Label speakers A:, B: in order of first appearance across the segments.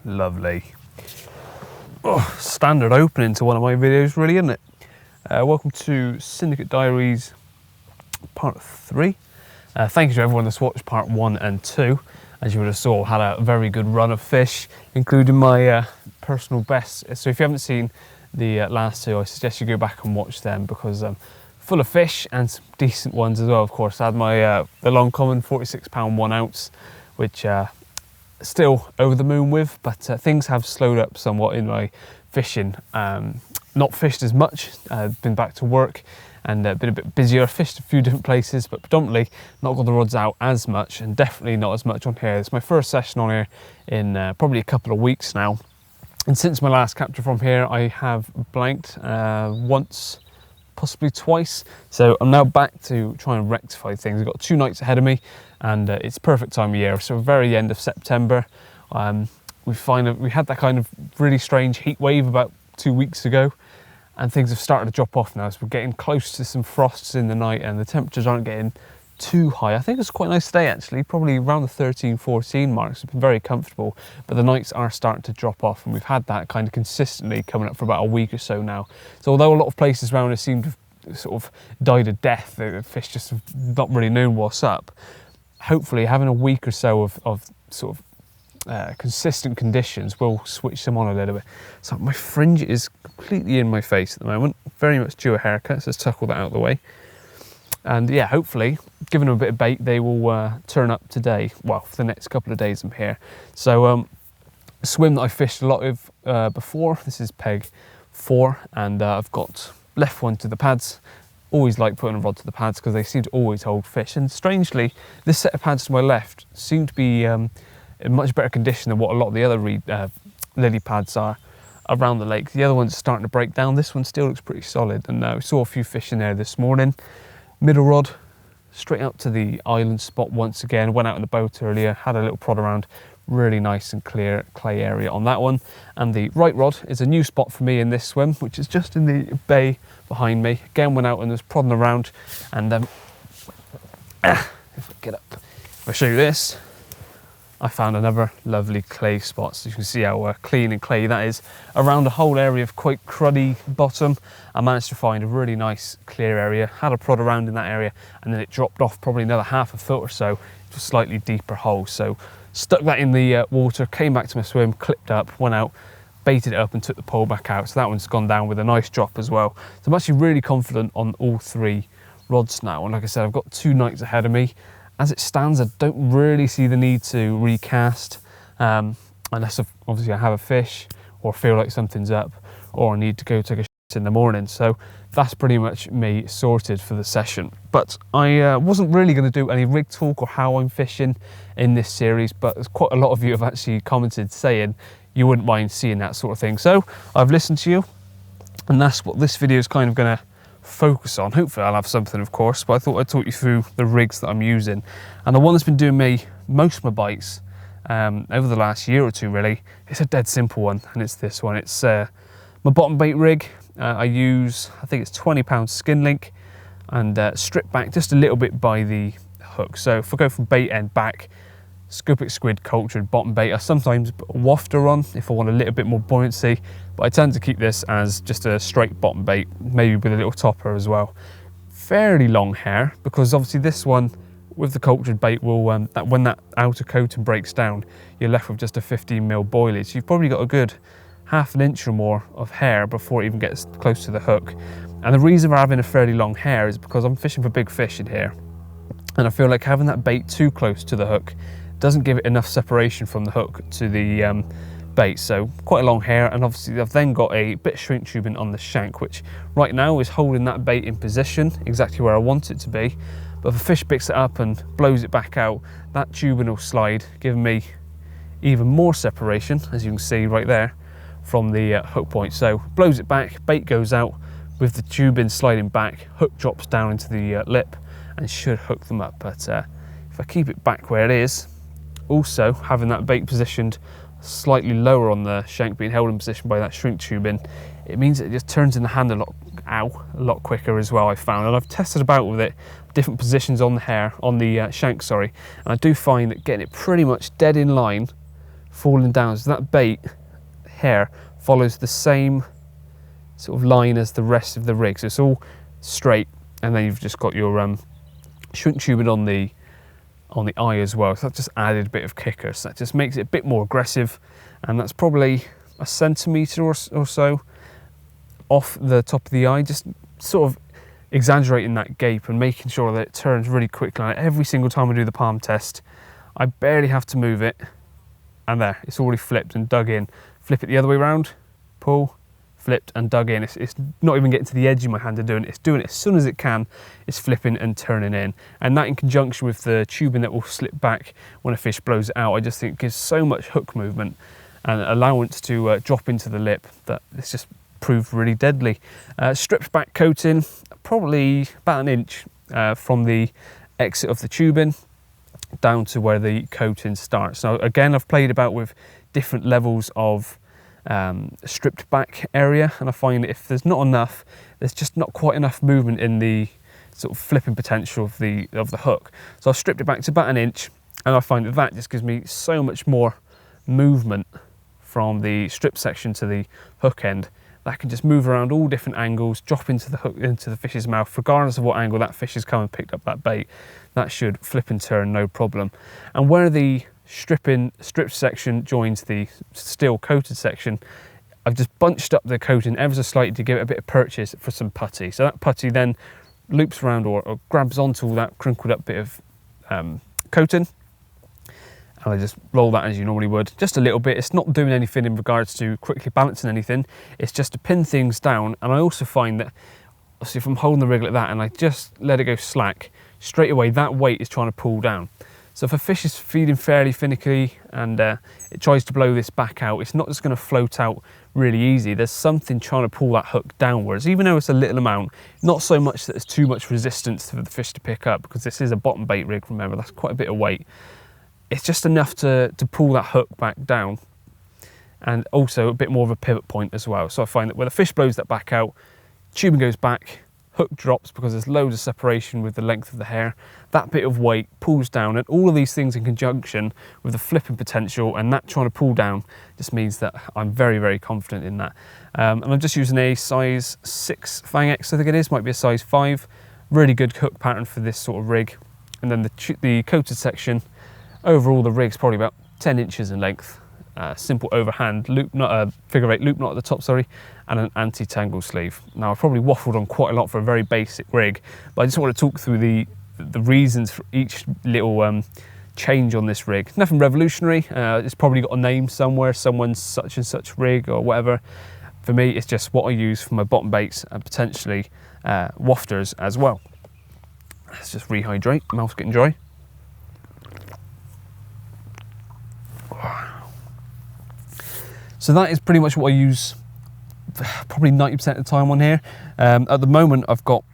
A: Lovely. Oh, standard opening to one of my videos, really, isn't it? Welcome to Syndicate Diaries part 3. Thank you to everyone that's watched part 1 and 2. As you would have saw, had a very good run of fish, including my personal best. So if you haven't seen the last 2, I suggest you go back and watch them, because full of fish and some decent ones as well. Of course, I had my the long common 46-pound 1 ounce, which still over the moon with, but things have slowed up somewhat in my fishing. Not fished as much, been back to work and been a bit busier. Fished a few different places, but predominantly not got the rods out as much, and definitely not as much on here. It's my first session on here in probably a couple of weeks now, and since my last capture from here I have blanked once, possibly twice, so I'm now back to try and rectify things. I've got 2 nights ahead of me, and it's perfect time of year, so very end of September. We had that kind of really strange heat wave about 2 weeks ago, and things have started to drop off now, so we're getting close to some frosts in the night, and the temperatures aren't getting too high. I think it's quite a nice day actually, probably around the 13-14 mark, so it's been very comfortable, but the nights are starting to drop off, and we've had that kind of consistently coming up for about a week or so now. So although a lot of places around us seem to have sort of died a death, the fish just have not really known what's up, hopefully having a week or so of sort of consistent conditions will switch them on a little bit. So my fringe is completely in my face at the moment, very much due a haircut, so let's tuck all that out of the way. And yeah, hopefully, giving them a bit of bait, they will turn up today, well, for the next couple of days I'm here. So a swim that I fished a lot of before, this is peg 4, and I've got left one to the pads. Always like putting a rod to the pads because they seem to always hold fish, and strangely this set of pads to my left seem to be in much better condition than what a lot of the other lily pads are around the lake. The other one's starting to break down. This one still looks pretty solid, and we saw a few fish in there this morning. Middle rod straight up to the island spot once again. Went out in the boat earlier, had a little prod around, really nice and clear clay area on that one. And the right rod is a new spot for me in this swim, which is just in the bay behind me. Again, went out and was prodding around, and if I get up, if I show you this, I found another lovely clay spot. So you can see how clean and clay that is. Around a whole area of quite cruddy bottom, I managed to find a really nice clear area, had a prod around in that area, and then it dropped off probably another half a foot or so to a slightly deeper hole. So stuck that in the water, came back to my swim, clipped up, went out, baited it up and took the pole back out. So that one's gone down with a nice drop as well. So I'm actually really confident on all 3 rods now. And like I said, I've got 2 nights ahead of me. As it stands, I don't really see the need to recast, unless obviously I have a fish or feel like something's up, or I need to go take a shit in the morning. So that's pretty much me sorted for the session. But I wasn't really going to do any rig talk or how I'm fishing in this series, but there's quite a lot of you have actually commented saying you wouldn't mind seeing that sort of thing. So I've listened to you, and that's what this video is kind of going to focus on. Hopefully I'll have something, of course, but I thought I'd talk you through the rigs that I'm using. And the one that's been doing me most of my bites over the last year or 2 really, it's a dead simple one, and it's this one. It's my bottom bait rig. I use, I think it's 20-pound skin link, and strip back just a little bit by the hook. So if I go from bait end back, scopic squid cultured bottom bait. I sometimes put a wafter on if I want a little bit more buoyancy, but I tend to keep this as just a straight bottom bait, maybe with a little topper as well. Fairly long hair, because obviously this one with the cultured bait will, when that outer coating breaks down, you're left with just a 15mm boilie. So you've probably got a good ½ inch or more of hair before it even gets close to the hook. And the reason for having a fairly long hair is because I'm fishing for big fish in here, and I feel like having that bait too close to the hook doesn't give it enough separation from the hook to the bait. So quite a long hair, and obviously I've then got a bit of shrink tubing on the shank, which right now is holding that bait in position exactly where I want it to be. But if a fish picks it up and blows it back out, that tubing will slide, giving me even more separation, as you can see right there, from the hook point. So blows it back, bait goes out with the tubing sliding back, hook drops down into the lip and should hook them up. But if I keep it back where it is, also having that bait positioned slightly lower on the shank, being held in position by that shrink tubing, it means it just turns in the hand a lot quicker as well, I found. And I've tested about with it, different positions on the hair, on the shank, sorry, and I do find that getting it pretty much dead in line falling down. So that bait hair follows the same sort of line as the rest of the rig. So it's all straight, and then you've just got your shunt tubing on the eye as well. So that just added a bit of kicker. So that just makes it a bit more aggressive, and that's probably a centimetre or so off the top of the eye, just sort of exaggerating that gape and making sure that it turns really quickly. Like every single time I do the palm test, I barely have to move it, and there, it's already flipped and dug in. Flip it the other way around, pull, flipped and dug in. It's not even getting to the edge of my hand of doing it. It's doing it as soon as it can. It's flipping and turning in. And that, in conjunction with the tubing that will slip back when a fish blows it out, I just think gives so much hook movement and allowance to drop into the lip that it's just proved really deadly. Stripped back coating, probably about an inch from the exit of the tubing down to where the coating starts. So again, I've played about with different levels of stripped back area, and I find that if there's not enough, there's just not quite enough movement in the sort of flipping potential of the hook. So I've stripped it back to about an inch, and I find that that just gives me so much more movement from the strip section to the hook end. That can just move around all different angles, drop into the hook, into the fish's mouth, regardless of what angle that fish has come and picked up that bait. That should flip and turn no problem. And where the stripped section joins the still coated section, I've just bunched up the coating ever so slightly to give it a bit of purchase for some putty. So that putty then loops around or grabs onto all that crinkled up bit of coating. And I just roll that as you normally would, just a little bit. It's not doing anything in regards to quickly balancing anything. It's just to pin things down. And I also find that, obviously, if I'm holding the rig like that and I just let it go slack, straight away that weight is trying to pull down. So if a fish is feeding fairly finicky and it tries to blow this back out, it's not just going to float out really easy. There's something trying to pull that hook downwards, even though it's a little amount. Not so much that there's too much resistance for the fish to pick up, because this is a bottom bait rig, remember, that's quite a bit of weight. It's just enough to pull that hook back down, and also a bit more of a pivot point as well. So I find that when the fish blows that back out, tubing goes back, hook drops because there's loads of separation with the length of the hair. That bit of weight pulls down, and all of these things in conjunction with the flipping potential and that trying to pull down just means that I'm very, very confident in that. And I'm just using a size 6 Fang X, I think it is, might be a size 5. Really good hook pattern for this sort of rig. And then the coated section, overall the rig's probably about 10 inches in length. Simple overhand loop knot, figure 8 loop knot at the top, sorry, and an anti-tangle sleeve. Now I've probably waffled on quite a lot for a very basic rig, but I just want to talk through the reasons for each little change on this rig. Nothing revolutionary. It's probably got a name somewhere, someone's such and such rig or whatever. For me, it's just what I use for my bottom baits and potentially wafters as well. Let's just rehydrate, mouth's getting dry. So that is pretty much what I use probably 90% of the time on here. At the moment, I've got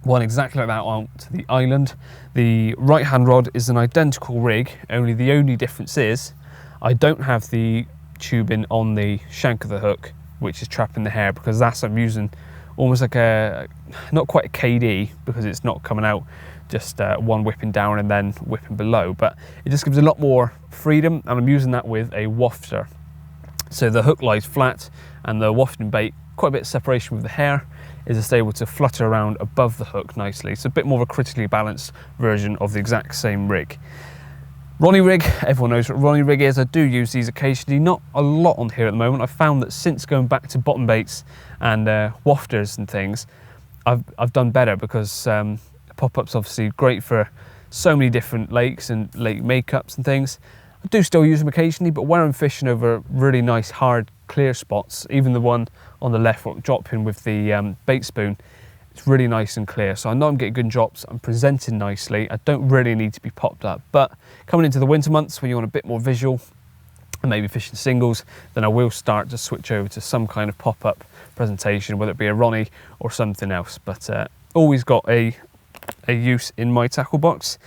A: one exactly like that on to the island. The right hand rod is an identical rig, only the only difference is I don't have the tubing on the shank of the hook, which is trapping the hair, because that's, I'm using almost like a, not quite a KD, because it's not coming out just one whipping down and then whipping below, but it just gives a lot more freedom, and I'm using that with a wafter. So the hook lies flat and the wafting bait, quite a bit of separation with the hair, is just able to flutter around above the hook nicely. It's a bit more of a critically balanced version of the exact same rig. Ronnie rig, everyone knows what Ronnie rig is. I do use these occasionally, not a lot on here at the moment. I've found that since going back to bottom baits and wafters and things, I've done better, because pop-up's obviously great for so many different lakes and lake makeups and things. I do still use them occasionally, but when I'm fishing over really nice, hard, clear spots, even the one on the left dropping with the bait spoon, it's really nice and clear. So I know I'm getting good drops, I'm presenting nicely. I don't really need to be popped up. But coming into the winter months, when you want a bit more visual and maybe fishing singles, then I will start to switch over to some kind of pop-up presentation, whether it be a Ronnie or something else. But always got a use in my tackle box.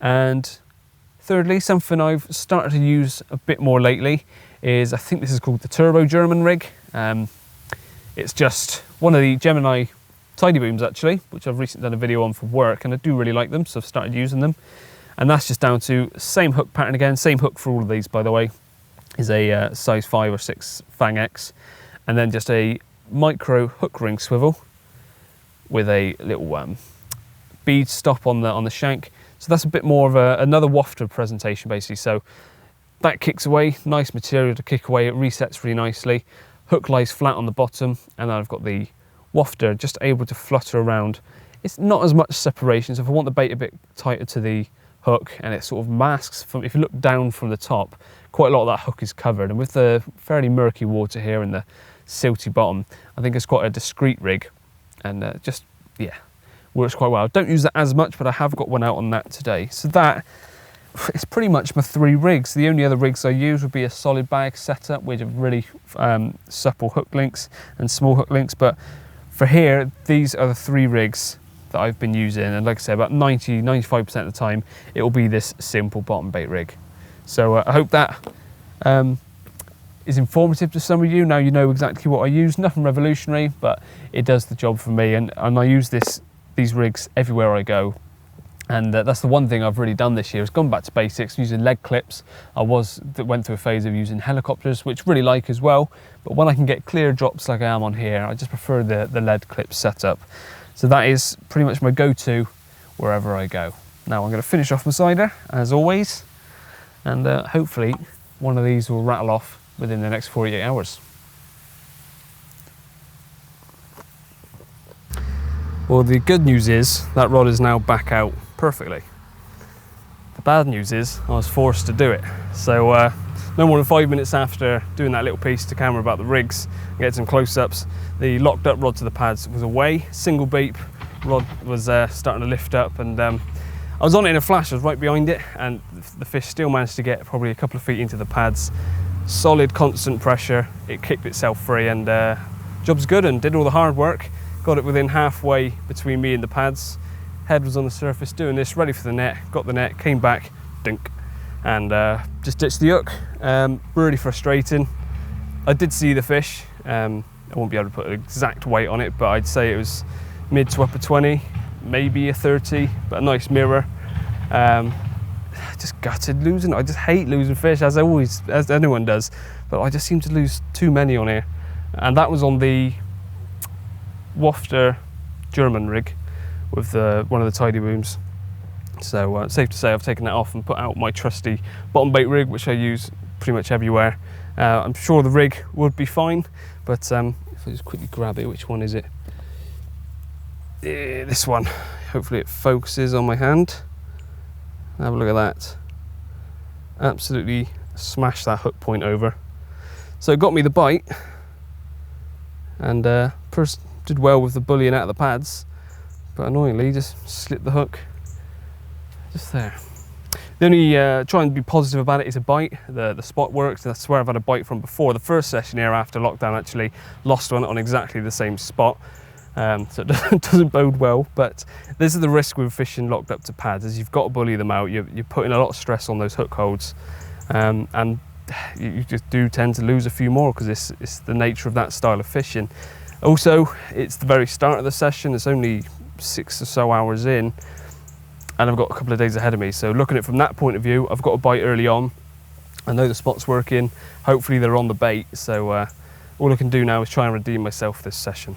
A: And thirdly, something I've started to use a bit more lately is, I think this is called the Turbo German rig. It's just one of the Gemini tidy booms actually, which I've recently done a video on for work, and I do really like them, so I've started using them. And that's just down to same hook pattern again, same hook for all of these by the way. is a size 5 or 6 Fang X, and then just a micro hook ring swivel with a little bead stop on the shank. So that's a bit more of another wafter presentation basically. So that kicks away, nice material to kick away, it resets really nicely. Hook lies flat on the bottom, and then I've got the wafter just able to flutter around. It's not as much separation, so if I want the bait a bit tighter to the hook, and it sort of masks from, if you look down from the top, quite a lot of that hook is covered, and with the fairly murky water here and the silty bottom, I think it's quite a discreet rig, and just, yeah, works quite well. I don't use that as much, but I have got one out on that today. So that is pretty much my 3 rigs. The only other rigs I use would be a solid bag setup with really supple hook links and small hook links, but for here, these are the 3 rigs that I've been using, and like I say, about 90–95% of the time it will be this simple bottom bait rig. So I hope that is informative to some of you. Now you know exactly what I use. Nothing revolutionary, but it does the job for me, and I use these rigs everywhere I go. And that's the one thing I've really done this year, is gone back to basics, using lead clips. I went through a phase of using helicopters, which really like as well, but when I can get clear drops like I am on here, I just prefer the lead clip setup. So that is pretty much my go-to wherever I go. Now I'm going to finish off my cider, as always, and hopefully one of these will rattle off within the next 48 hours. Well, the good news is that rod is now back out perfectly. The bad news is I was forced to do it. So no more than 5 minutes after doing that little piece to camera about the rigs, get some close-ups, the locked up rod to the pads was away. Single beep, rod was starting to lift up, and I was on it in a flash. I was right behind it, and the fish still managed to get probably a couple of feet into the pads. Solid, constant pressure. It kicked itself free, and job's good, and did all the hard work. Got it within halfway between me and the pads. Head was on the surface doing this, ready for the net. Got the net, came back, dunk, and just ditched the hook. Really frustrating. I did see the fish. I won't be able to put an exact weight on it, but I'd say it was mid to upper 20, maybe a 30, but a nice mirror. Just gutted losing it. I just hate losing fish, as anyone does, but I just seem to lose too many on here. And that was on the wafter German rig with one of the tidy booms. So safe to say I've taken that off and put out my trusty bottom bait rig, which I use pretty much everywhere. I'm sure the rig would be fine, but if I just quickly grab it, which one is it? This one. Hopefully it focuses on my hand. Have a look at that. Absolutely smashed that hook point over. So it got me the bite, and first did well with the bullying out of the pads, but annoyingly just slipped the hook just there. The only try and be positive about it is a bite. The spot works. That's where I've had a bite from before. The first session here after lockdown, actually lost one on exactly the same spot. So it doesn't bode well, but this is the risk with fishing locked up to pads, is you've got to bully them out. You're putting a lot of stress on those hook holds, and you just do tend to lose a few more, because it's the nature of that style of fishing. Also, it's the very start of the session. It's only 6 or so hours in, and I've got a couple of days ahead of me. So looking at it from that point of view, I've got a bite early on. I know the spot's working. Hopefully they're on the bait. So all I can do now is try and redeem myself this session.